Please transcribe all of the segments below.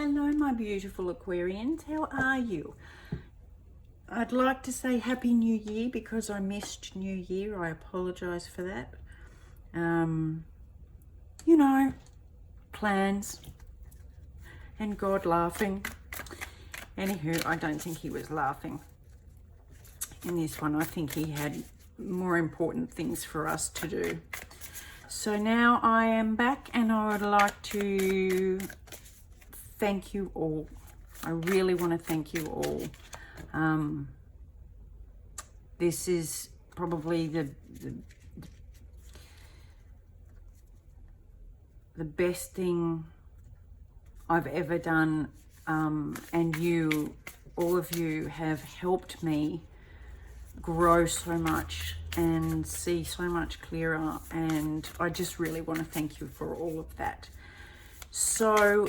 Hello, my beautiful Aquarians. How are you? I'd like to say Happy New Year because I missed New Year. I apologise for that. You know, plans and God laughing. Anywho, I don't think he was laughing in this one. I think he had more important things for us to do. So now I am back and I would like to thank you all. I really want to thank you all. This is probably the best thing I've ever done, and you, all of you, have helped me grow so much and see so much clearer, and I just really want to thank you for all of that. So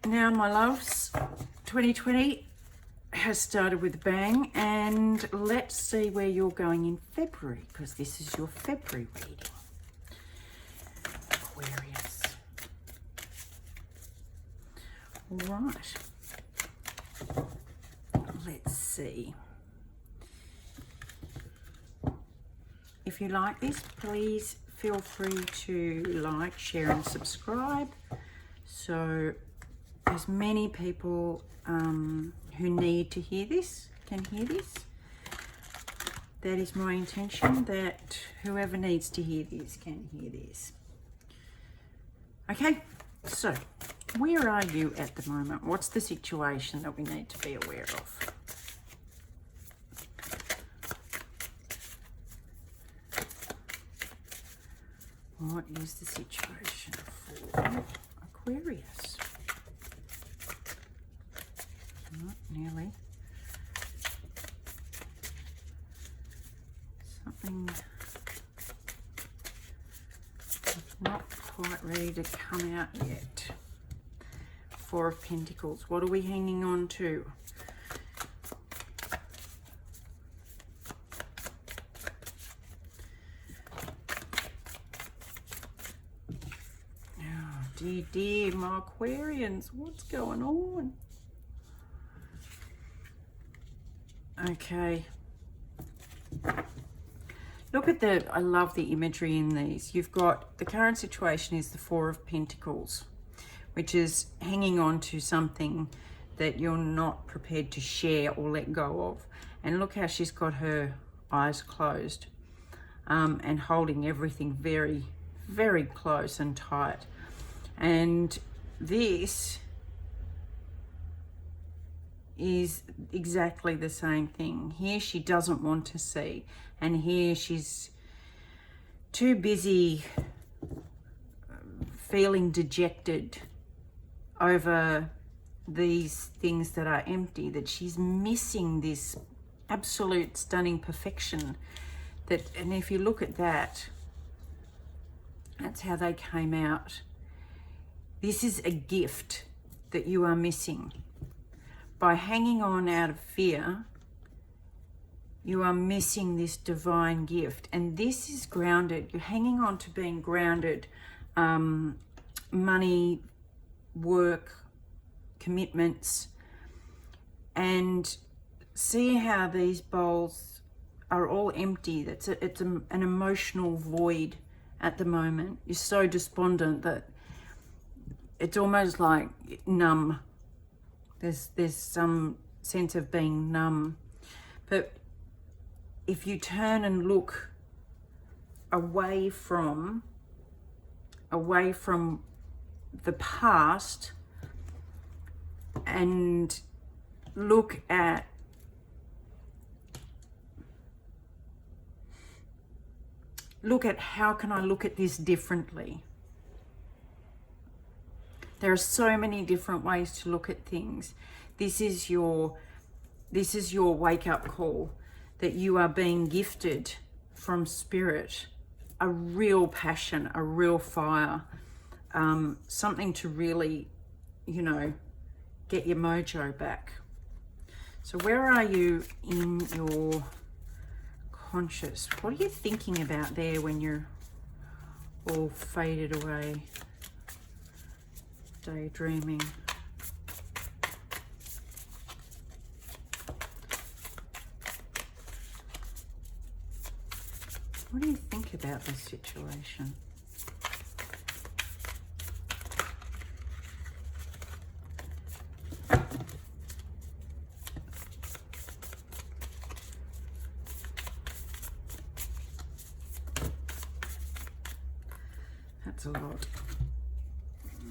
now, my loves, 2020 has started with a bang, and let's see where you're going in February, because this is your February reading. Aquarius. All right. Let's see. If you like this, please feel free to like, share and subscribe, so as many people who need to hear this can hear this. That is my intention, that whoever needs to hear this can hear this. Okay, so where are you at the moment? What's the situation that we need to be aware of? What is the situation for Aquarius? Not nearly. Something not quite ready to come out yet. Four of Pentacles. What are we hanging on to? Oh, dear, my Aquarians, what's going on? Okay. Look at the, I love the imagery in these. You've got, the current situation is the Four of Pentacles, which is hanging on to something that you're not prepared to share or let go of. And look how she's got her eyes closed, and holding everything very, very close and tight. And this is exactly the same thing. Here she doesn't want to see, and here she's too busy feeling dejected over these things that are empty, that she's missing this absolute stunning perfection. That, and if you look at that, that's how they came out. This is a gift that you are missing. By hanging on out of fear, you are missing this divine gift. And this is grounded. You're hanging on to being grounded. Money, work, commitments. And see how these bowls are all empty. It's an emotional void at the moment. You're so despondent that it's almost like numb. There's some sense of being numb. But if you turn and look away from the past and look at how can I look at this differently? There are so many different ways to look at things. This is your wake-up call, that you are being gifted from spirit, a real passion, a real fire, something to really, you know, get your mojo back. So where are you in your conscious? What are you thinking about there when you're all faded away? Daydreaming. about this situation. That's a lot.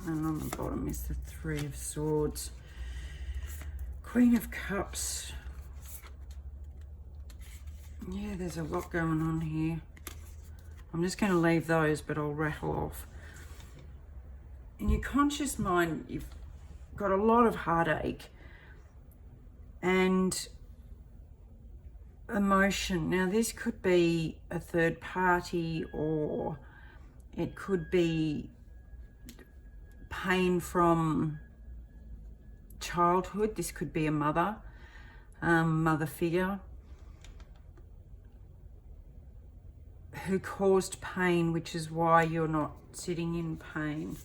And on the bottom is the Three of Swords. Queen of Cups. Yeah, there's a lot going on here. I'm just going to leave those, but I'll rattle off. In your conscious mind, you've got a lot of heartache and emotion. Now, this could be a third party, or it could be pain from childhood. This could be a mother figure who caused pain, which is why you're not sitting in pain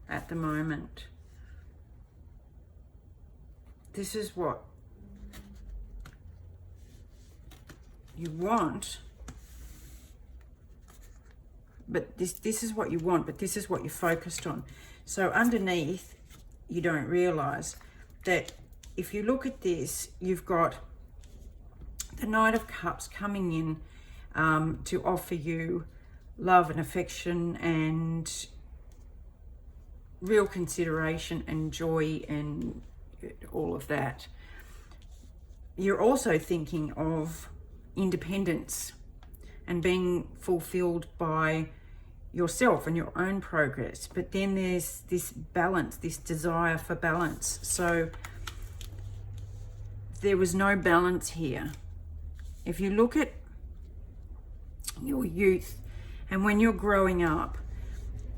at the moment. This is what you want, but this is what you want, but this is what you're focused on. So underneath, you don't realize that if you look at this, you've got the Knight of Cups coming in to offer you love and affection and real consideration and joy and all of that. You're also thinking of independence and being fulfilled by yourself and your own progress. But then there's this balance, this desire for balance. So there was no balance here. If you look at your youth and when you're growing up,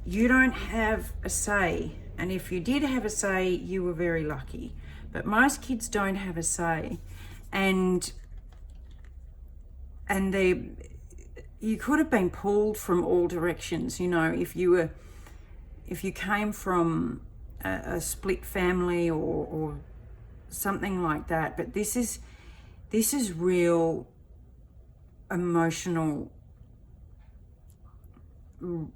you don't have a say. And if you did have a say, you were very lucky. But most kids don't have a say. And you could have been pulled from all directions. You know, if you came from a split family or something like that. But this is real emotional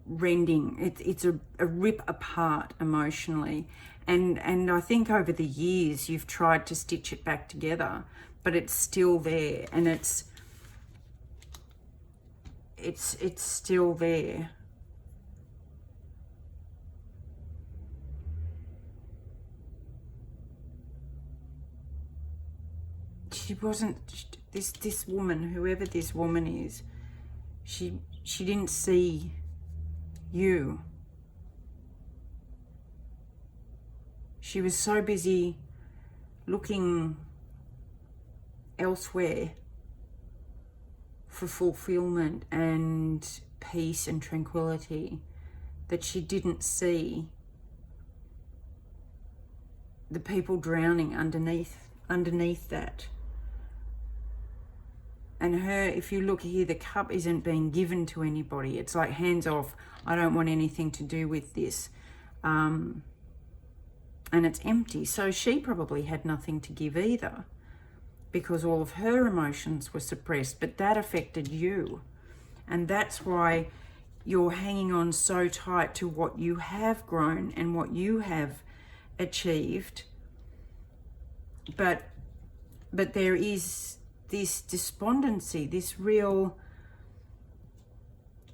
rending. It's a rip apart emotionally, and I think over the years you've tried to stitch it back together, but it's still there, and it's still there. She wasn't, this woman, whoever this woman is, she didn't see you. She was so busy looking elsewhere for fulfillment and peace and tranquility that she didn't see the people drowning underneath that. And her, if you look here, the cup isn't being given to anybody. It's like, hands off, I don't want anything to do with this. And it's empty. So she probably had nothing to give either, because all of her emotions were suppressed, but that affected you. And that's why you're hanging on so tight to what you have grown and what you have achieved. But there is this despondency, this real,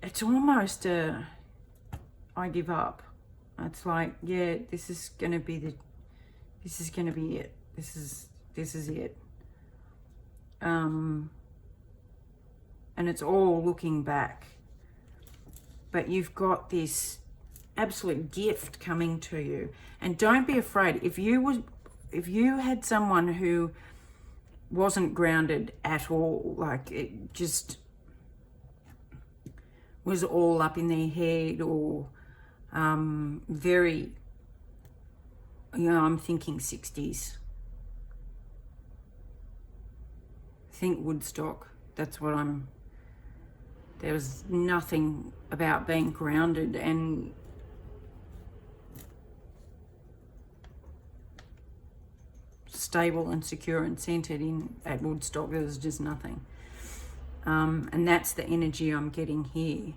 it's almost a, I give up. It's like, yeah, this is going to be it. This is it. And it's all looking back. But you've got this absolute gift coming to you. And don't be afraid. If you had someone who wasn't grounded at all, like it just was all up in their head, or very, I'm thinking 60s. Think Woodstock. That's what there was nothing about being grounded and stable and secure and centered at Woodstock. There was just nothing. And that's the energy I'm getting here.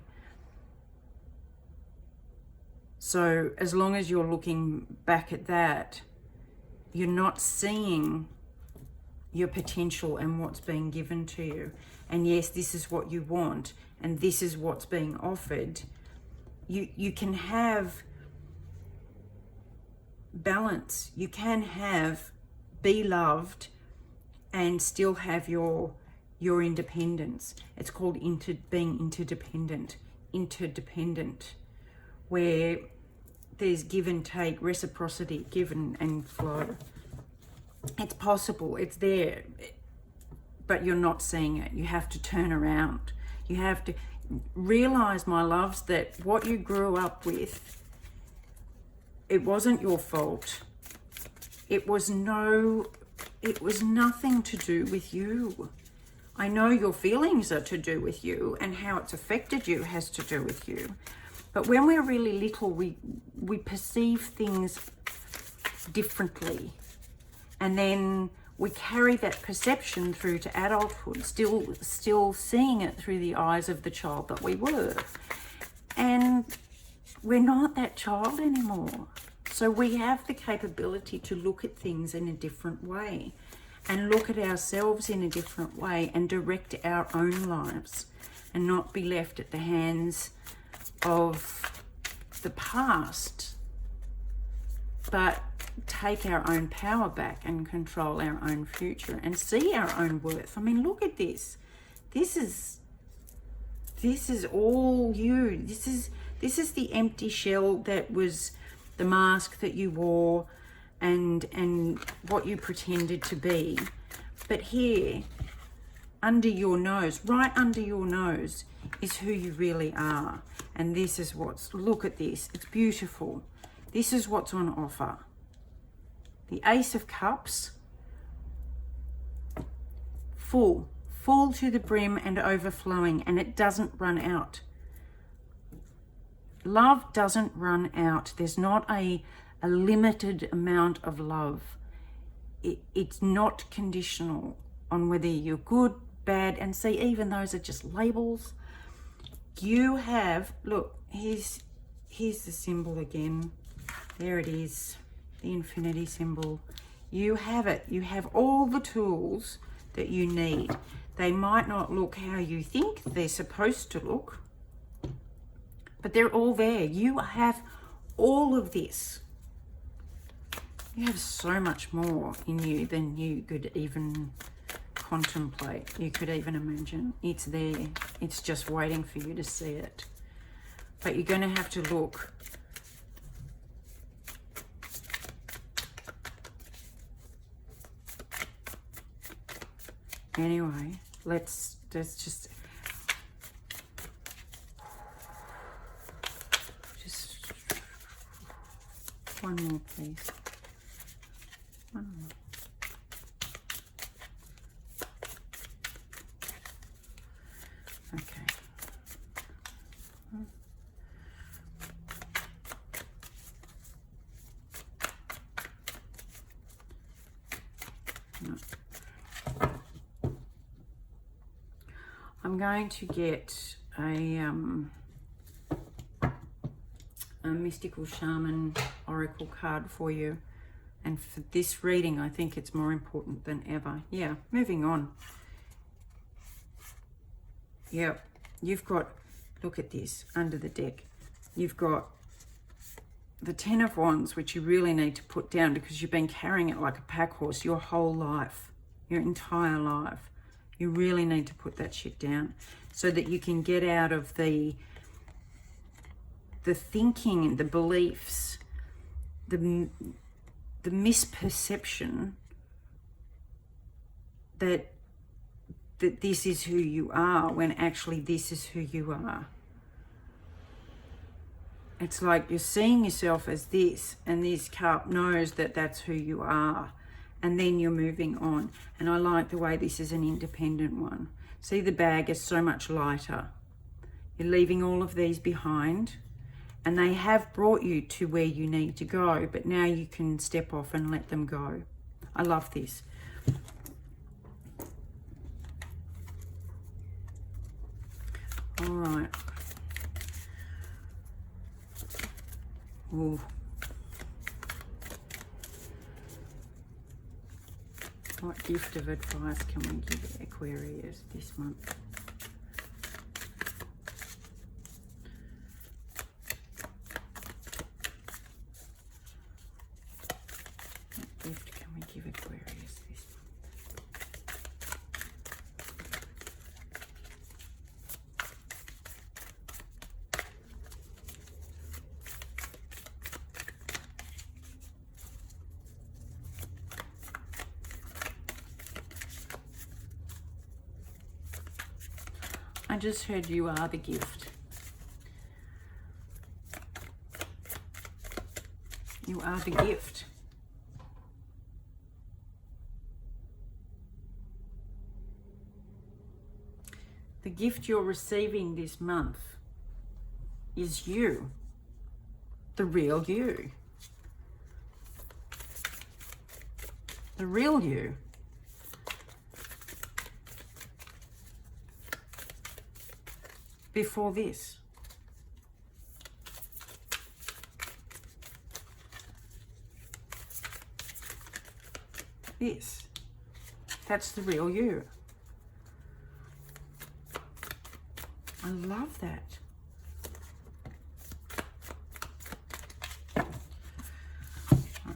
So as long as you're looking back at that, you're not seeing your potential and what's being given to you. And yes, this is what you want, and this is what's being offered. You can have balance. You can be loved and still have your independence. It's called being interdependent, where there's give and take, reciprocity, give and flow. It's possible, it's there, but you're not seeing it. You have to turn around. You have to realize, my loves, that what you grew up with, it wasn't your fault. It was nothing to do with you. I know your feelings are to do with you, and how it's affected you has to do with you. But when we're really little, we perceive things differently. And then we carry that perception through to adulthood, still seeing it through the eyes of the child that we were. And we're not that child anymore. So we have the capability to look at things in a different way, and look at ourselves in a different way, and direct our own lives, and not be left at the hands of the past, but take our own power back and control our own future and see our own worth. I mean, look at this. This is all you. This is the empty shell that was the mask that you wore and what you pretended to be. But here, under your nose, right under your nose, is who you really are. And this is look at this. It's beautiful. This is what's on offer. The Ace of Cups, full to the brim and overflowing, and it doesn't run out. Love doesn't run out. There's not a limited amount of love. It's not conditional on whether you're good, bad, and see, even those are just labels. You have, look, here's the symbol again. There it is, the infinity symbol. You have it. You have all the tools that you need. They might not look how you think they're supposed to look, but they're all there. You have all of this. You have so much more in you than you could even contemplate, you could even imagine. It's there. It's just waiting for you to see it. But you're going to have to look. Anyway, let's just one more, please. One more. Okay. No. I'm going to get a mystical Sharman oracle card for you. And for this reading, I think it's more important than ever. Yeah, moving on. Yep, you've got, look at this, under the deck. You've got the Ten of Wands, which you really need to put down because you've been carrying it like a pack horse your whole life, your entire life. You really need to put that shit down so that you can get out of the thinking, the beliefs, the misperception that this is who you are, when actually this is who you are. It's like you're seeing yourself as this, and this cup knows that that's who you are, and then you're moving on. And I like the way this is an independent one. See, the bag is so much lighter. You're leaving all of these behind, and they have brought you to where you need to go, but now you can step off and let them go. I love this. All right. Ooh. What gift of advice can we give Aquarius this month? What gift can we give Aquarius this month? I just heard you are the gift. You are the gift. The gift you're receiving this month is you, the real you. The real you. Before this. This. That's the real you. I love that. Right,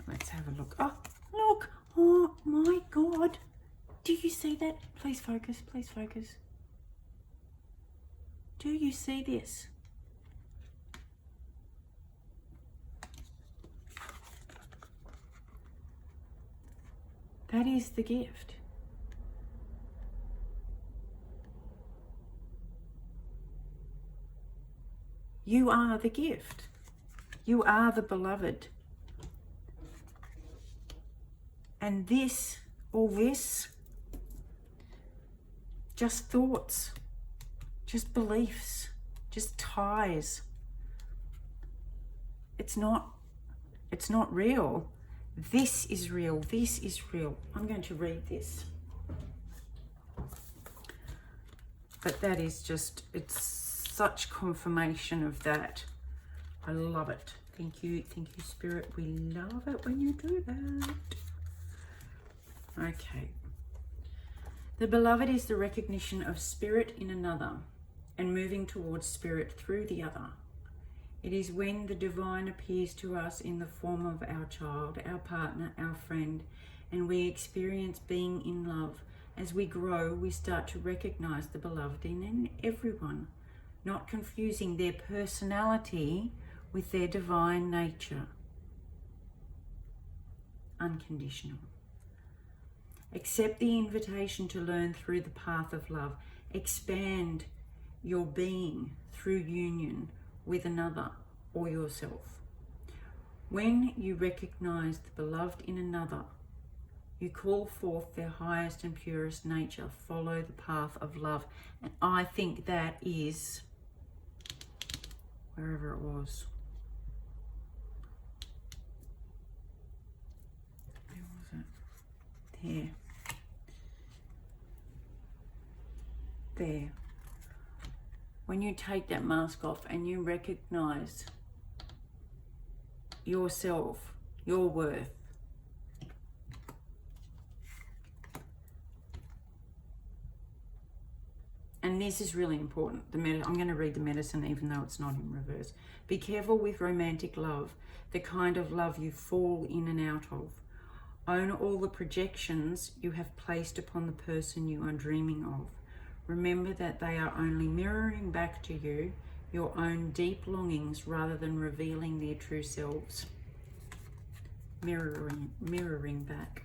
let's have a look. Oh, look. Oh my God. Do you see that? Please focus. Please focus. Do you see this? That is the gift. You are the gift. You are the beloved. And this, all this, just thoughts. Just beliefs, just ties. It's not real. This is real. This is real. I'm going to read this. But that is just, it's such confirmation of that. I love it. Thank you, Spirit. We love it when you do that. Okay. The beloved is the recognition of spirit in another and moving towards spirit through the other. It is when the divine appears to us in the form of our child, our partner, our friend, and we experience being in love. As we grow, we start to recognize the beloved in everyone, not confusing their personality with their divine nature. Unconditional. Accept the invitation to learn through the path of love. Expand your being through union with another or yourself. When you recognize the beloved in another, you call forth their highest and purest nature. Follow the path of love. And I think that is wherever it was. Where was it? There. There. When you take that mask off and you recognize yourself, your worth, and this is really important. I'm going to read the medicine even though it's not in reverse. Be careful with romantic love, the kind of love you fall in and out of. Own all the projections you have placed upon the person you are dreaming of. Remember that they are only mirroring back to you your own deep longings rather than revealing their true selves. Mirroring back.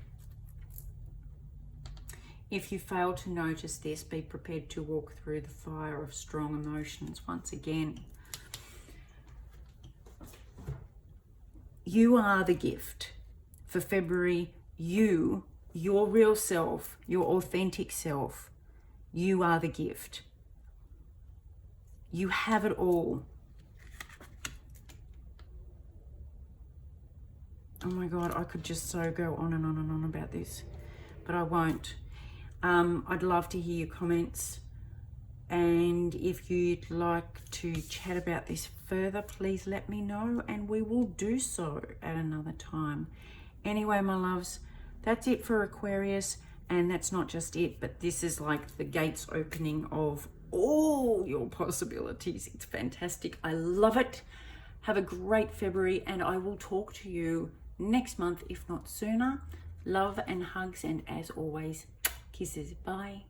If you fail to notice this, be prepared to walk through the fire of strong emotions once again. You are the gift. For February, you, your real self, your authentic self, you are the gift. You have it all. Oh my God, I could just so go on and on and on about this, but I won't. I'd love to hear your comments And if you'd like to chat about this further, please let me know and we will do so at another time. Anyway, my loves, that's it for Aquarius. And that's not just it, but this is like the gates opening of all your possibilities. It's fantastic. I love it. Have a great February, and I will talk to you next month, if not sooner. Love and hugs, and as always, kisses. Bye.